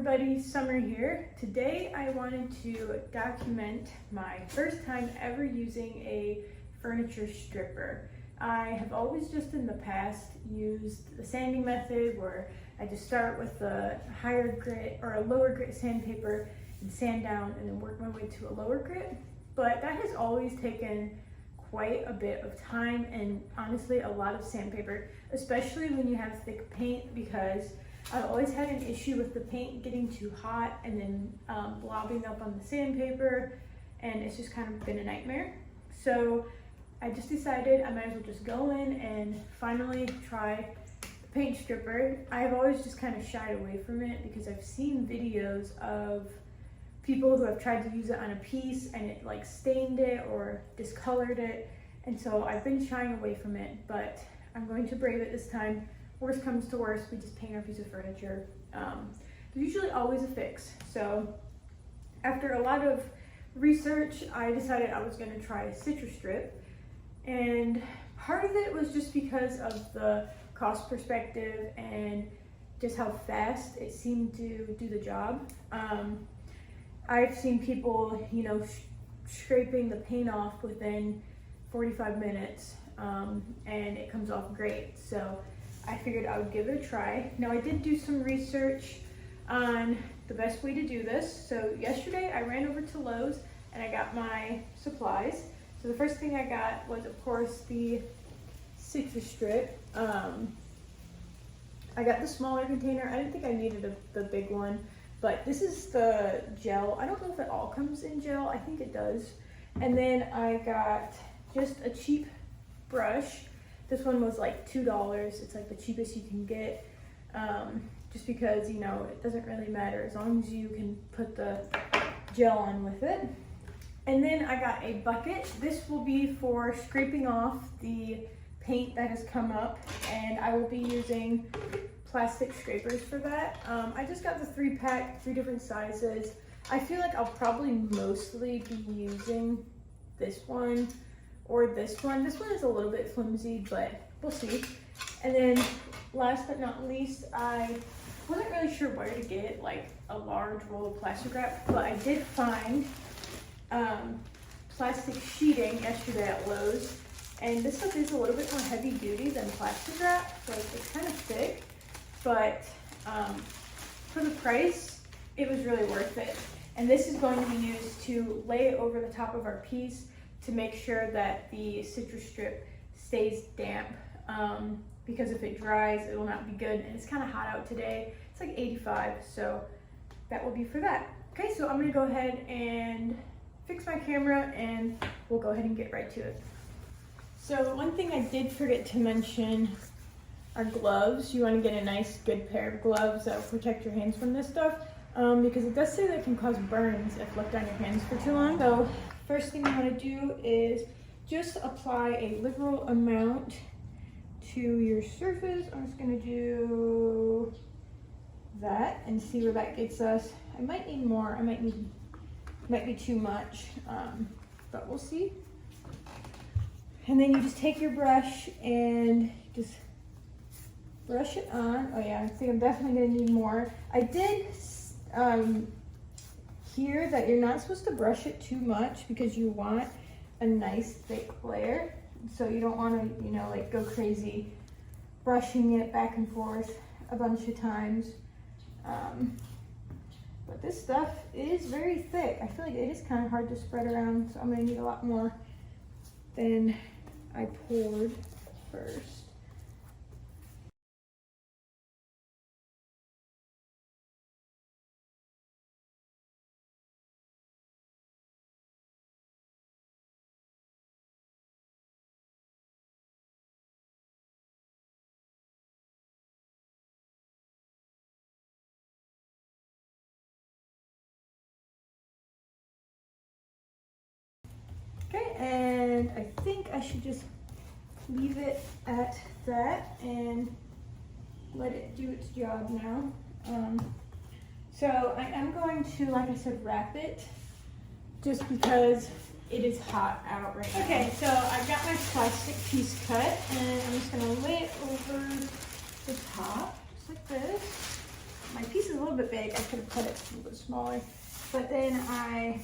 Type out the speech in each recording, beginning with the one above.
everybody, Summer here. Today I wanted to document my first time ever using a furniture stripper. I have always just in the past used the sanding method where I just start with a higher grit or a lower grit sandpaper and sand down and then work my way to a lower grit. But that has always taken quite a bit of time and honestly a lot of sandpaper, especially when you have thick paint, because I've always had an issue with the paint getting too hot and then blobbing up on the sandpaper, and it's just kind of been a nightmare. So I just decided I might as well just go in and finally try the paint stripper. I've always just kind of shied away from it because I've seen videos of people who have tried to use it on a piece and it like stained it or discolored it, and so I've been shying away from it, but I'm going to brave it this time. Worst comes to worst, we just paint our piece of furniture. There's usually always a fix. So after a lot of research, I decided I was going to try CITRISTRIP, and part of it was just because of the cost perspective and just how fast it seemed to do the job. I've seen people, scraping the paint off within 45 minutes, and it comes off great. So I figured I would give it a try. Now I did do some research on the best way to do this. So yesterday I ran over to Lowe's and I got my supplies. So the first thing I got was, of course, the CITRISTRIP. I got the smaller container. I didn't think I needed the big one, but this is the gel. I don't know if it all comes in gel. I think it does. And then I got just a cheap brush. This one was like $2. It's like the cheapest you can get, just because, it doesn't really matter as long as you can put the gel on with it. And then I got a bucket. This will be for scraping off the paint that has come up, and I will be using plastic scrapers for that. I just got the 3-pack, 3 different sizes. I feel like I'll probably mostly be using this one or this one. This one is a little bit flimsy, but we'll see. And then last but not least, I wasn't really sure where to get like a large roll of plastic wrap, but I did find plastic sheeting yesterday at Lowe's, and this stuff is a little bit more heavy duty than plastic wrap, so it's kind of thick, but for the price, it was really worth it. And this is going to be used to lay over the top of our piece to make sure that the CITRISTRIP stays damp, because if it dries, it will not be good. And it's kind of hot out today. It's like 85, so that will be for that. Okay, so I'm gonna go ahead and fix my camera and we'll go ahead and get right to it. So one thing I did forget to mention are gloves. You wanna get a nice, good pair of gloves that will protect your hands from this stuff, because it does say that it can cause burns if left on your hands for too long. So first thing you want to do is just apply a liberal amount to your surface. I'm just going to do that and see where that gets us. I might need more. Might be too much, but we'll see. And then you just take your brush and just brush it on. Oh yeah, I think I'm definitely going to need more. I did hear that you're not supposed to brush it too much because you want a nice thick layer, so you don't want to like go crazy brushing it back and forth a bunch of times, but this stuff is very thick. I feel like it is kind of hard to spread around, so I'm going to need a lot more than I poured first. Okay, and I think I should just leave it at that and let it do its job now. So I am going to, like I said, wrap it just because it is hot out right now. Okay, so I've got my plastic piece cut and I'm just gonna lay it over the top, just like this. my piece is a little bit big. I could have cut it a little bit smaller. But then I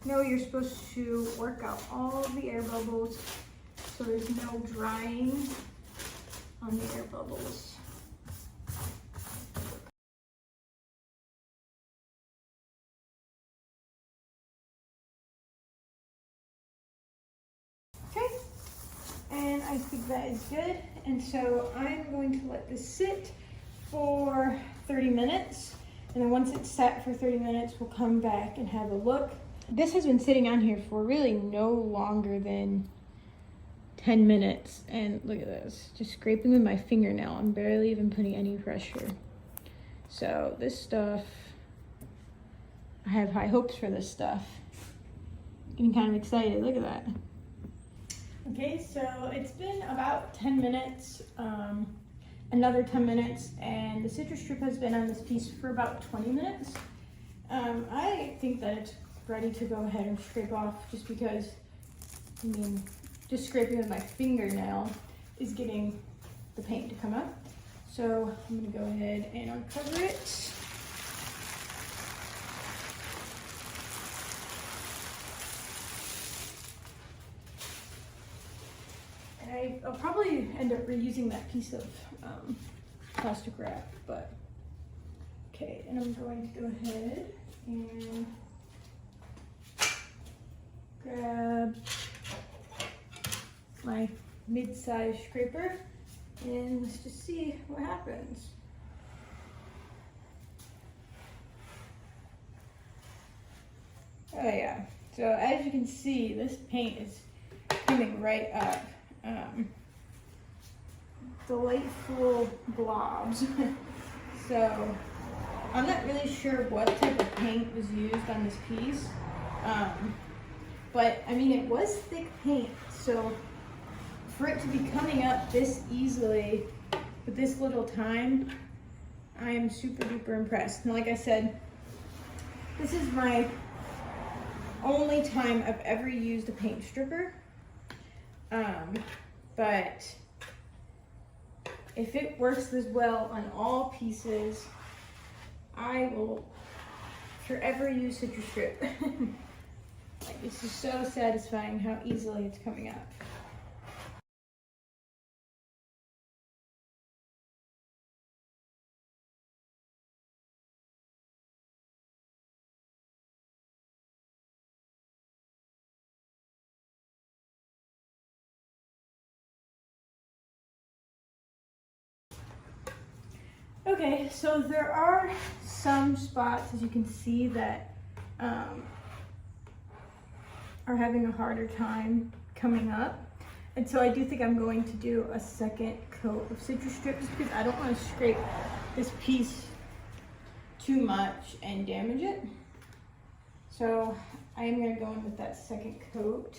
know you're supposed to work out all of the air bubbles so there's no drying on the air bubbles. Okay, and I think that is good. And so I'm going to let this sit for 30 minutes. And then once it's sat for 30 minutes, we'll come back and have a look. This has been sitting on here for really no longer than 10 minutes. And look at this, just scraping with my fingernail. I'm barely even putting any pressure. So this stuff, I have high hopes for this stuff. Getting kind of excited, look at that. Okay, so it's been about 10 minutes, another 10 minutes, and the citrus strip has been on this piece for about 20 minutes. I think that it's ready to go ahead and scrape off, just because, I mean, just scraping with my fingernail is getting the paint to come up. So I'm gonna go ahead and uncover it. I'll probably end up reusing that piece of plastic wrap, but okay, and I'm going to go ahead and grab my mid-size scraper and let's just see what happens. Oh yeah, so as you can see, this paint is coming right up. Delightful blobs. So I'm not really sure what type of paint was used on this piece, but I mean it was thick paint, so for it to be coming up this easily with this little time, I am super duper impressed. And like I said, this is my only time I've ever used a paint stripper. But if it works this well on all pieces, I will forever use CITRISTRIP. Like, it's just so satisfying how easily it's coming up. Okay, so there are some spots, as you can see, that are having a harder time coming up. And so I do think I'm going to do a second coat of CITRISTRIP just because I don't want to scrape this piece too much and damage it. So I am going to go in with that second coat.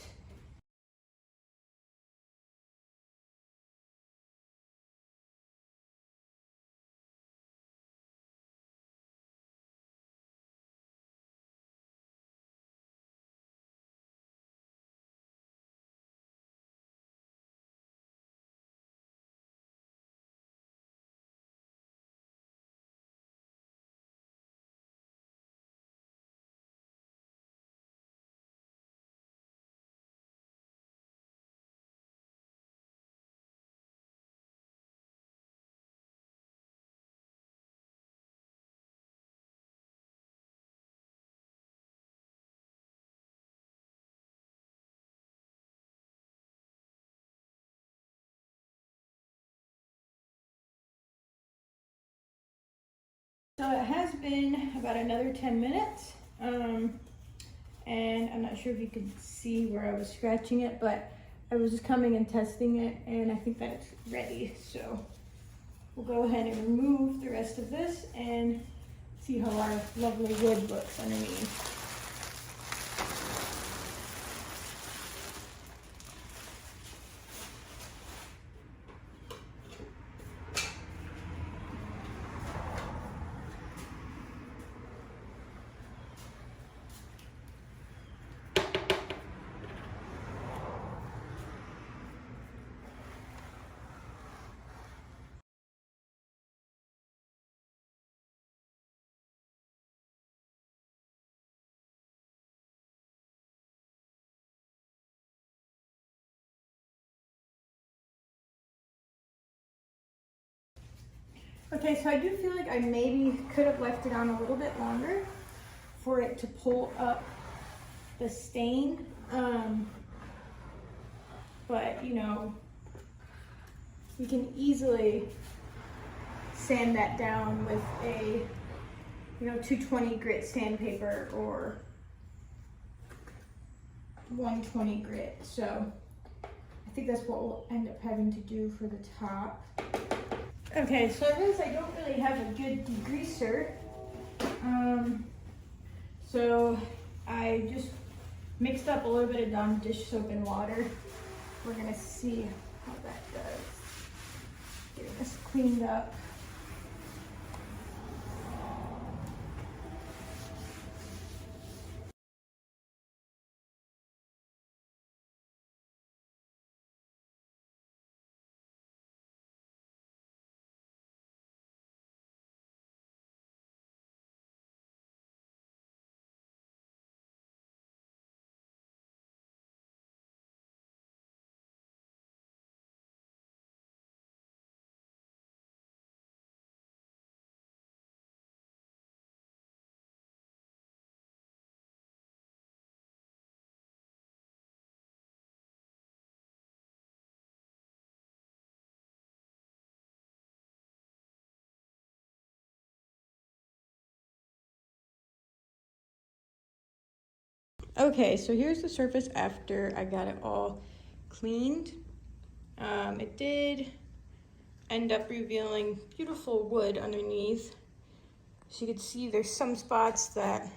So it has been about another 10 minutes, and I'm not sure if you can see where I was scratching it, but I was just coming and testing it, and I think that it's ready. So we'll go ahead and remove the rest of this and see how our lovely wood looks underneath. Okay, so I do feel like I maybe could have left it on a little bit longer for it to pull up the stain. But you know, you can easily sand that down with a 220 grit sandpaper or 120 grit. So I think that's what we'll end up having to do for the top. Okay, so I realize I don't really have a good degreaser. So I just mixed up a little bit of Dawn dish soap and water. We're gonna see how that does. Getting this cleaned up. Okay, so here's the surface after I got it all cleaned. It did end up revealing beautiful wood underneath. So you can see there's some spots that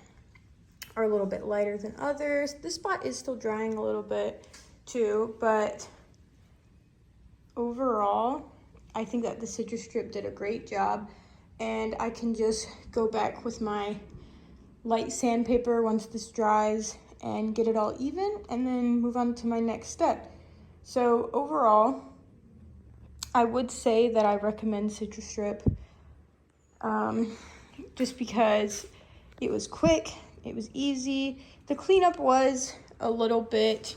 are a little bit lighter than others. This spot is still drying a little bit too, but overall, I think that the CITRISTRIP did a great job, and I can just go back with my light sandpaper once this dries and get it all even, and then move on to my next step. So overall, I would say that I recommend CITRISTRIP just because it was quick, it was easy. The cleanup was a little bit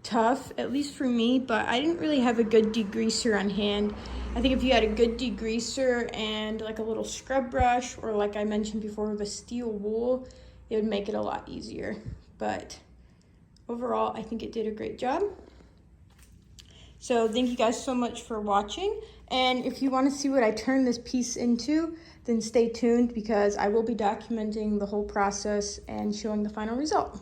tough, at least for me, but I didn't really have a good degreaser on hand. I think if you had a good degreaser and like a little scrub brush, or like I mentioned before with a steel wool, it would make it a lot easier. But overall, I think it did a great job. So thank you guys so much for watching. And if you want to see what I turn this piece into, then stay tuned, because I will be documenting the whole process and showing the final result.